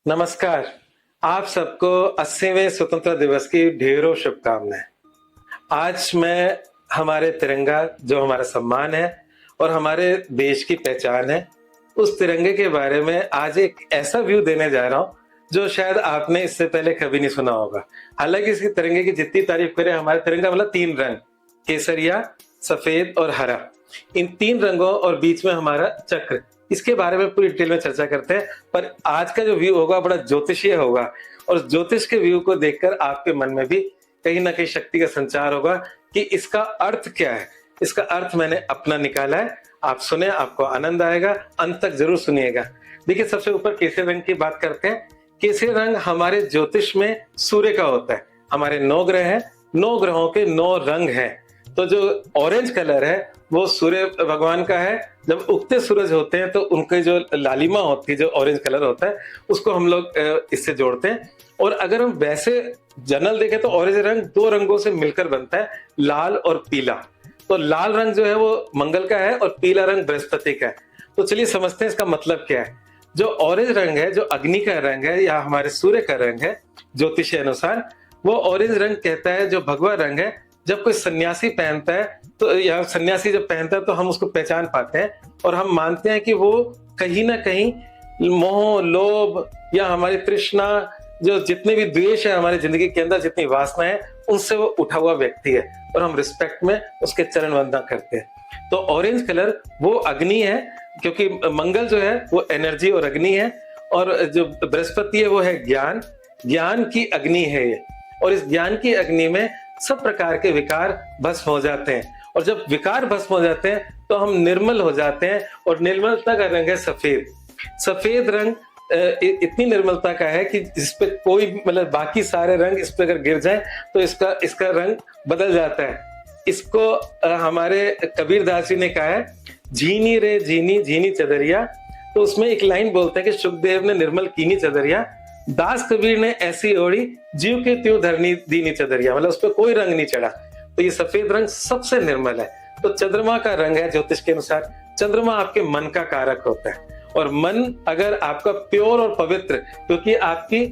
नमस्कार। आप सबको 80वें स्वतंत्रता दिवस की ढेरों शुभकामनाएं। आज मैं हमारे तिरंगा जो हमारा सम्मान है और हमारे देश की पहचान है, उस तिरंगे के बारे में आज एक ऐसा व्यू देने जा रहा हूँ जो शायद आपने इससे पहले कभी नहीं सुना होगा। हालांकि इसकी तिरंगे की जितनी तारीफ करें, हमारे तिरंगा मतलब 3 रंग, केसरिया, सफेद और हरा। इन 3 रंगों और बीच में हमारा चक्र, इसके बारे में पूरी डिटेल में चर्चा करते हैं। पर आज का जो व्यू होगा बड़ा ज्योतिषीय होगा और ज्योतिष के व्यू को देखकर आपके मन में भी कहीं ना कहीं शक्ति का संचार होगा कि इसका अर्थ क्या है। इसका अर्थ मैंने अपना निकाला है, आप सुने, आपको आनंद आएगा, अंत तक जरूर सुनिएगा। देखिए, सबसे ऊपर केसरी रंग की बात करते हैं। केसरी रंग हमारे ज्योतिष में सूर्य का होता है। हमारे 9 ग्रह हैं, 9 ग्रहों के 9 रंग हैं। तो जो ऑरेंज कलर है वो सूर्य भगवान का है। जब उगते सूरज होते हैं तो उनके जो लालिमा होती है, जो ऑरेंज कलर होता है, उसको हम लोग इससे जोड़ते हैं। और अगर हम वैसे जनरल देखें तो ऑरेंज रंग 2 रंगों से मिलकर बनता है, लाल और पीला। तो लाल रंग जो है वो मंगल का है और पीला रंग बृहस्पति का है। तो चलिए समझते हैं इसका मतलब क्या है। जो ऑरेंज रंग है, जो अग्नि का रंग है या हमारे सूर्य का रंग है ज्योतिष अनुसार, वो ऑरेंज रंग कहता है जो भगवा रंग है। जब कोई सन्यासी पहनता है तो या सन्यासी जब पहनता है तो हम उसको पहचान पाते हैं और हम मानते हैं कि वो कहीं ना कहीं मोह, लोभ या हमारी तृष्णा, जो जितने भी द्वेष है हमारी जिंदगी के अंदर, जितनी वासना है, उनसे वो उठा हुआ व्यक्ति है और हम रिस्पेक्ट में उसके चरण वंदना करते हैं। तो ऑरेंज कलर वो अग्नि है, क्योंकि मंगल जो है वो एनर्जी और अग्नि है और जो बृहस्पति है वो है ज्ञान, ज्ञान की अग्नि है ये। और इस ज्ञान की अग्नि में सब प्रकार के विकार भस्म हो जाते हैं और जब विकार भस्म हो जाते हैं तो हम निर्मल हो जाते हैं। और निर्मलता का रंग है सफेद। सफेद रंग इतनी निर्मलता का है कि जिस पे कोई मतलब बाकी सारे रंग इस पे अगर गिर जाए तो इसका रंग बदल जाता है। इसको हमारे कबीरदास जी ने कहा है, झीनी रे झीनी झीनी चदरिया। तो उसमें एक लाइन बोलते हैं कि सुखदेव ने निर्मल कीनी चदरिया, दास कबीर ने ऐसी ओढ़ी, जीव के त्यों धरनी दीनी चदरिया। मतलब उस पर कोई रंग नहीं चढ़ा। तो ये सफेद रंग सबसे निर्मल है। तो चंद्रमा का रंग है ज्योतिष के अनुसार। चंद्रमा आपके मन का कारक होता है और मन अगर आपका प्योर और पवित्र, क्योंकि आपकी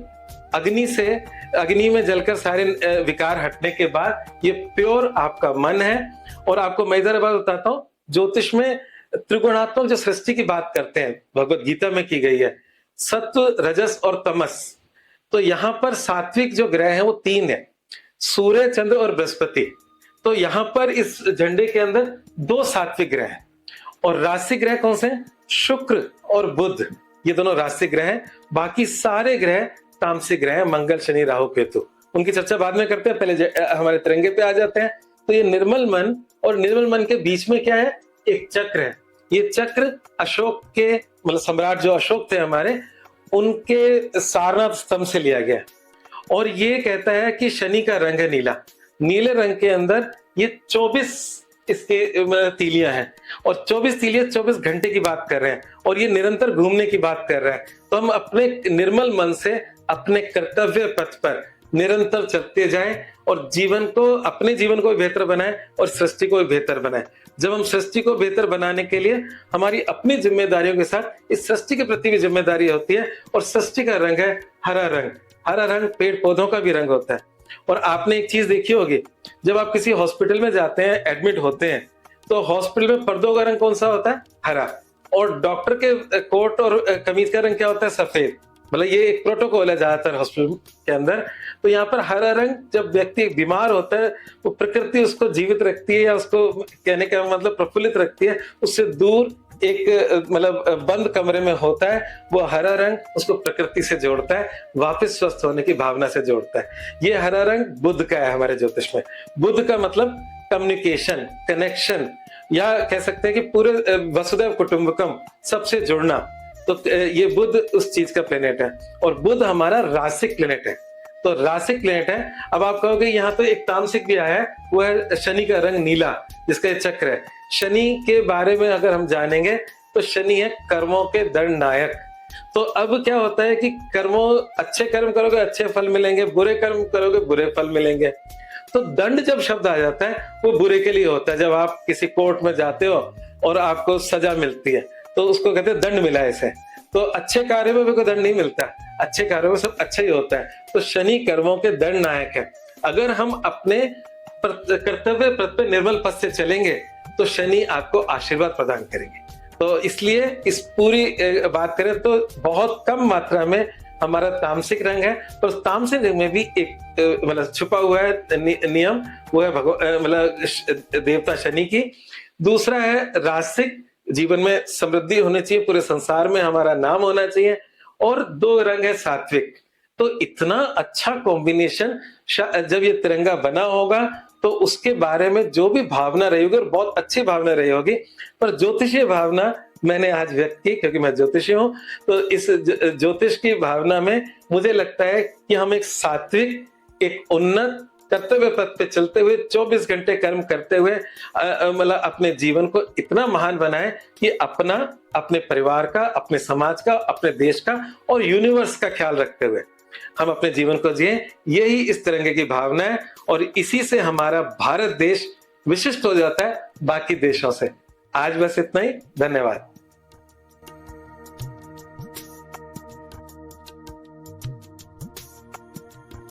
अग्नि में जलकर सारे विकार हटने के बाद ये प्योर आपका मन है। और आपको मैं इधर बात बताता हूँ, ज्योतिष में त्रिगुणात्मक जो सृष्टि की बात करते हैं, भगवत गीता में की गई है, सत्व, रजस और तमस। तो यहाँ पर सात्विक जो ग्रह है वो 3 है, सूर्य, चंद्र और बृहस्पति। तो यहाँ पर इस झंडे के अंदर 2 सात्विक ग्रह हैं और राशि ग्रह कौन से हैं? शुक्र और बुध, ये दोनों राशि ग्रह हैं। बाकी सारे ग्रह तामसिक ग्रह हैं, मंगल, शनि, राहु, केतु। उनकी चर्चा बाद में करते हैं, पहले हमारे तिरंगे पे आ जाते हैं। तो ये निर्मल मन और निर्मल मन के बीच में क्या है? एक चक्र है। ये चक्र अशोक के, मतलब सम्राट जो अशोक थे हमारे, उनके सारनाथ स्तंभ से लिया गया और ये कहता है कि शनि का रंग है नीला। नीले रंग के अंदर ये 24 इसके तीलियां हैं और 24 तीलियां 24 घंटे की बात कर रहे हैं और ये निरंतर घूमने की बात कर रहा है। तो हम अपने निर्मल मन से अपने कर्तव्य पथ पर निरंतर चलते जाएं और अपने जीवन को बेहतर बनाएं और सृष्टि को बेहतर बनाएं। जब हम सृष्टि को बेहतर बनाने के लिए हमारी अपनी जिम्मेदारियों के साथ इस सृष्टि के प्रति भी जिम्मेदारी होती है। और सृष्टि का रंग है हरा रंग। हरा रंग पेड़ पौधों का भी रंग होता है। और आपने एक चीज देखी होगी, जब आप किसी हॉस्पिटल में जाते हैं, एडमिट होते हैं, तो हॉस्पिटल में पर्दों का रंग कौन सा होता है? हरा। और डॉक्टर के कोट और कमीज का रंग क्या होता है? सफेद। मतलब ये एक प्रोटोकॉल है ज्यादातर हॉस्पिटल के अंदर। तो यहाँ पर हरा रंग, जब व्यक्ति बीमार होता है वो प्रकृति उसको जीवित रखती है या उसको कहने का मतलब प्रफुल्लित रखती है, उससे दूर एक मतलब बंद कमरे में होता है। वो हरा रंग उसको प्रकृति से जोड़ता है, वापस स्वस्थ होने की भावना से जोड़ता है। ये हरा रंग बुध का है हमारे ज्योतिष में। बुध का मतलब कम्युनिकेशन, कनेक्शन, या कह सकते हैं कि पूरे वसुधैव कुटुंबकम, सबसे जुड़ना। तो ये बुध उस चीज का प्लेनेट है और बुध हमारा रासिक प्लेनेट है। तो रासिक प्लेनेट है। अब आप कहोगे यहाँ तो एक तामसिक भी आया है, वो है शनि का रंग नीला, जिसका ये चक्र है। शनि के बारे में अगर हम जानेंगे तो शनि है कर्मों के दंड नायक। तो अब क्या होता है कि अच्छे कर्म करोगे अच्छे फल मिलेंगे, बुरे कर्म करोगे बुरे फल मिलेंगे। तो दंड जब शब्द आ जाता है वो बुरे के लिए होता है। जब आप किसी कोर्ट में जाते हो और आपको सजा मिलती है तो उसको कहते हैं दंड मिला इसे। तो अच्छे कार्य में भी कोई दंड नहीं मिलता, अच्छे कार्यों में सब अच्छा ही होता है। तो शनि कर्मों के दंड नायक है। अगर हम अपने कर्तव्य पथ पे निर्मल पथ से चलेंगे तो शनि आपको आशीर्वाद प्रदान करेंगे। तो इसलिए इस पूरी बात करें तो बहुत कम मात्रा में हमारा तामसिक रंग है, पर तामसिक रंग में भी एक मतलब छुपा हुआ है नियम, वो है मतलब देवता शनि की। दूसरा है राजसिक, जीवन में समृद्धि होनी चाहिए, पूरे संसार में हमारा नाम होना चाहिए। और दो रंग है सात्विक। तो इतना अच्छा कॉम्बिनेशन जब ये तिरंगा बना होगा तो उसके बारे में जो भी भावना रही होगी, और बहुत अच्छी भावना रही होगी, पर ज्योतिषीय भावना मैंने आज व्यक्त की क्योंकि मैं ज्योतिषी हूं। तो इस ज्योतिष की भावना में मुझे लगता है कि हम एक सात्विक, एक उन्नत कर्तव्य पथ पे चलते हुए 24 घंटे कर्म करते हुए मतलब अपने जीवन को इतना महान बनाए कि अपना, अपने परिवार का, अपने समाज का, अपने देश का और यूनिवर्स का ख्याल रखते हुए हम अपने जीवन को जिए। यही इस तिरंगे की भावना है और इसी से हमारा भारत देश विशिष्ट हो जाता है बाकी देशों से। आज बस इतना ही। धन्यवाद।